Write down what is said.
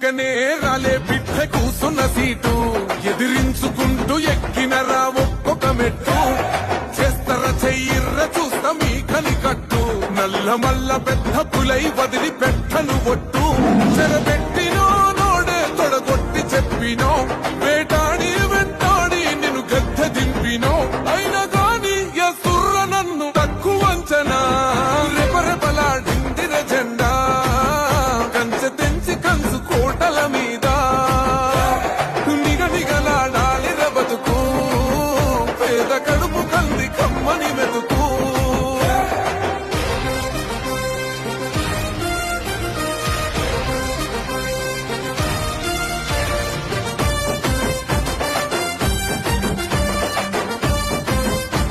పక్కనే రాలే బిడ్డ కూసున్న సీటు ఎదిరించుకుంటూ ఎక్కినరా ఒక్కొక్క మెట్టు చేస్తర చెయ్యిర్ర చూస్తా మీ కనికట్టు నల్ల మల్ల పెద్ద పులై వదిలి పెట్టను ఒట్టు చెరబెట్టినో నోడే తొడగొట్టి చెప్పినో